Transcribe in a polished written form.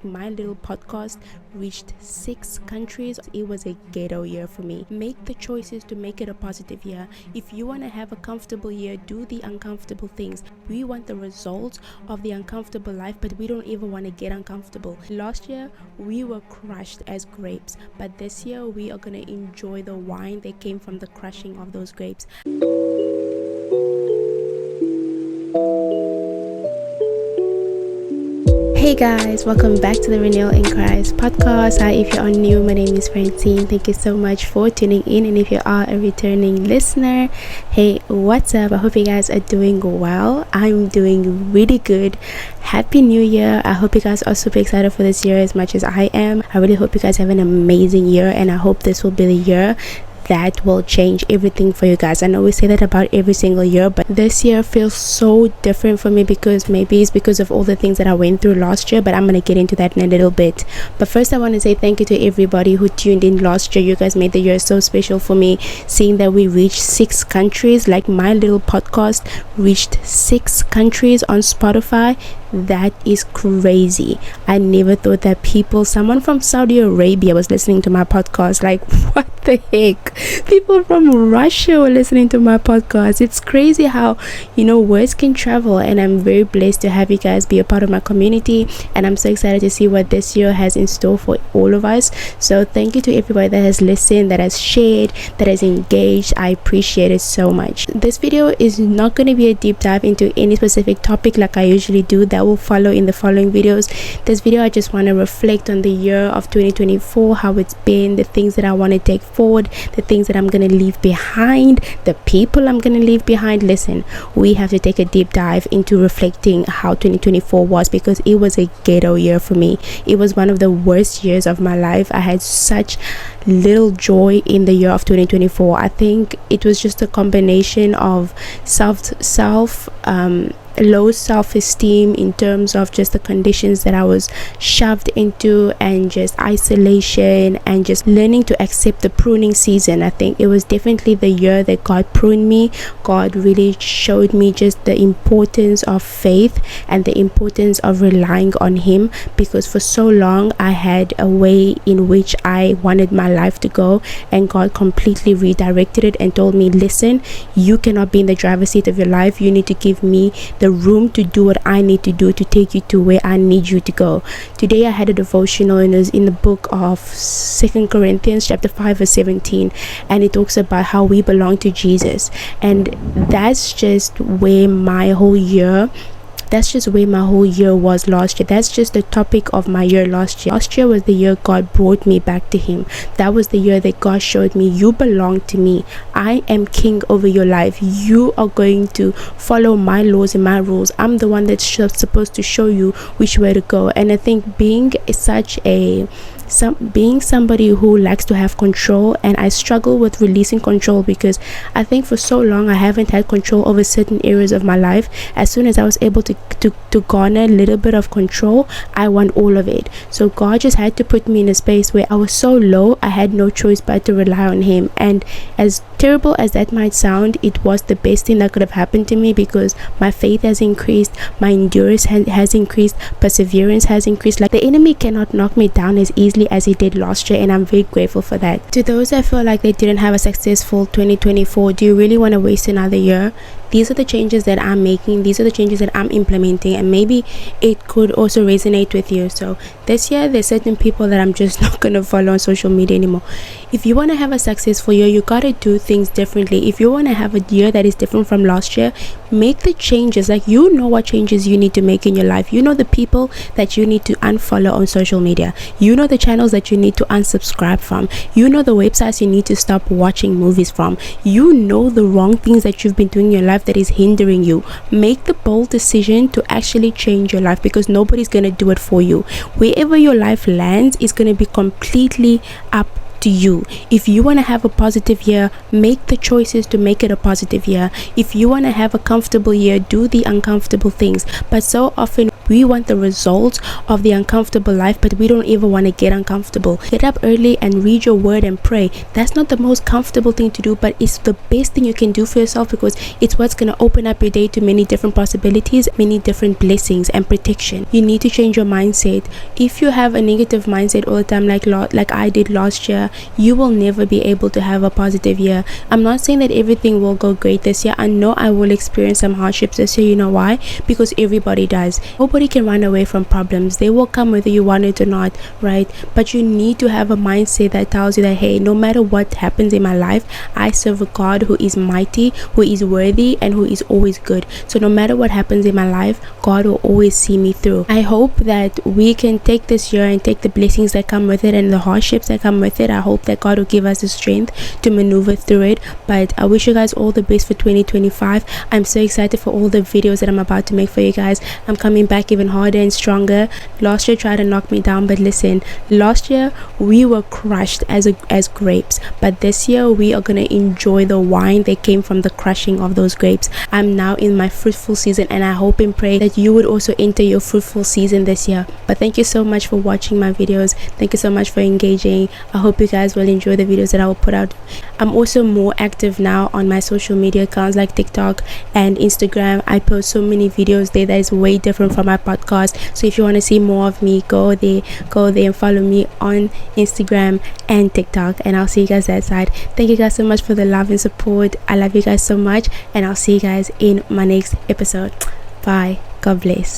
My little podcast reached 6 countries. It was a ghetto year for me. Make the choices to make it a positive year. If you want to have a comfortable year, do the uncomfortable things. We want the results of the uncomfortable life, but we don't ever want to get uncomfortable. Last year, we were crushed as grapes, but this year, we are going to enjoy the wine that came from the crushing of those grapes. Hey guys, welcome back to the Renewal in Christ podcast. Hi, if you're new, my name is Francine. Thank you so much for tuning in. And if you are a returning listener, hey, what's up? I hope you guys are doing well. I'm doing really good. Happy New Year. I hope you guys are super excited for this year as much as I am. I really hope you guys have an amazing year, and I hope this will be the year that will change everything for you guys. I know we say that about every single year, but this year feels so different for me because maybe it's because of all the things that I went through last year, but I'm gonna get into that in a little bit. But first, I want to say thank you to everybody who tuned in last year. You guys made the year so special for me, seeing that we reached 6 countries. Like, my little podcast reached 6 countries on Spotify. That is crazy. I never thought that someone from Saudi Arabia was listening to my podcast. Like, what the heck? People from Russia were listening to my podcast. It's crazy how, words can travel, and I'm very blessed to have you guys be a part of my community, and I'm so excited to see what this year has in store for all of us. So thank you to everybody that has listened, that has shared, that has engaged. I appreciate it so much. This video is not going to be a deep dive into any specific topic like I usually do. That will follow in the following videos. This video, I just want to reflect on the year of 2024, how it's been, the things that I want to take forward, the things that I'm going to leave behind, the people I'm going to leave behind. Listen, we have to take a deep dive into reflecting how 2024 was, because it was a ghetto year for me. It was one of the worst years of my life. I had such little joy in the year of 2024. I think it was just a combination of low self-esteem in terms of just the conditions that I was shoved into, and just isolation, and just learning to accept the pruning season. I think it was definitely the year that God pruned me. God really showed me just the importance of faith and the importance of relying on Him, because for so long I had a way in which I wanted my life to go, and God completely redirected it and told me, listen, you cannot be in the driver's seat of your life. You need to give me the room to do what I need to do to take you to where I need you to go. Today I had a devotional, and it was in the book of 2 Corinthians chapter 5 verse 17, and it talks about how we belong to Jesus. And that's just where my whole year was last year. That's just the topic of my year last year. Last year was the year God brought me back to Him. That was the year that God showed me, you belong to me. I am king over your life. You are going to follow my laws and my rules. I'm the one that's supposed to show you which way to go. And I think being somebody who likes to have control, and I struggle with releasing control, because I think for so long I haven't had control over certain areas of my life. As soon as I was able to garner a little bit of control, I want all of it. So God just had to put me in a space where I was so low, I had no choice but to rely on Him. And as terrible as that might sound, it was the best thing that could have happened to me, because my faith has increased, my endurance has increased, perseverance has increased. Like, the enemy cannot knock me down as easily as he did last year, and I'm very grateful for that. To those that feel like they didn't have a successful 2024, do you really want to waste another year? These are the changes that I'm making. These are the changes that I'm implementing, and maybe it could also resonate with you. So this year, there's certain people that I'm just not going to follow on social media anymore. If you want to have a successful year, you got to do things differently. If you want to have a year that is different from last year, make the changes. Like, you know what changes you need to make in your life. You know the people that you need to unfollow on social media. You know the channels that you need to unsubscribe from. You know the websites you need to stop watching movies from. You know the wrong things that you've been doing in your life that is hindering you. Make the bold decision to actually change your life, because nobody's going to do it for you. Wherever your life lands is going to be completely up to you. If you want to have a positive year, make the choices to make it a positive year. If you want to have a comfortable year, do the uncomfortable things. But so often we want the results of the uncomfortable life, but we don't even want to get uncomfortable. Get up early and read your word and pray. That's not the most comfortable thing to do, but it's the best thing you can do for yourself, because it's what's going to open up your day to many different possibilities, many different blessings and protection. You need to change your mindset. If you have a negative mindset all the time, like I did last year, you will never be able to have a positive year. I'm not saying that everything will go great this year. I know I will experience some hardships this year. You know why? Because everybody does. Nobody can run away from problems. They will come whether you want it or not, right? But you need to have a mindset that tells you that, hey, no matter what happens in my life, I serve a God who is mighty, who is worthy, and who is always good. So no matter what happens in my life, God will always see me through. I hope that we can take this year and take the blessings that come with it and the hardships that come with it. I hope that God will give us the strength to maneuver through it. But I wish you guys all the best for 2025. I'm so excited for all the videos that I'm about to make for you guys. I'm coming back even harder and stronger. Last year tried to knock me down, but listen, last year we were crushed as grapes, but this year we are gonna enjoy the wine that came from the crushing of those grapes. I'm now in my fruitful season, and I hope and pray that you would also enter your fruitful season this year. But thank you so much for watching my videos. Thank you so much for engaging. I hope you guys will enjoy the videos that I will put out. I'm also more active now on my social media accounts like TikTok and Instagram. I post so many videos there that is way different from my podcast. So if you want to see more of me, go there and follow me on Instagram and TikTok, and I'll see you guys that side. Thank you guys so much for the love and support. I love you guys so much, and I'll see you guys in my next episode. Bye. God bless.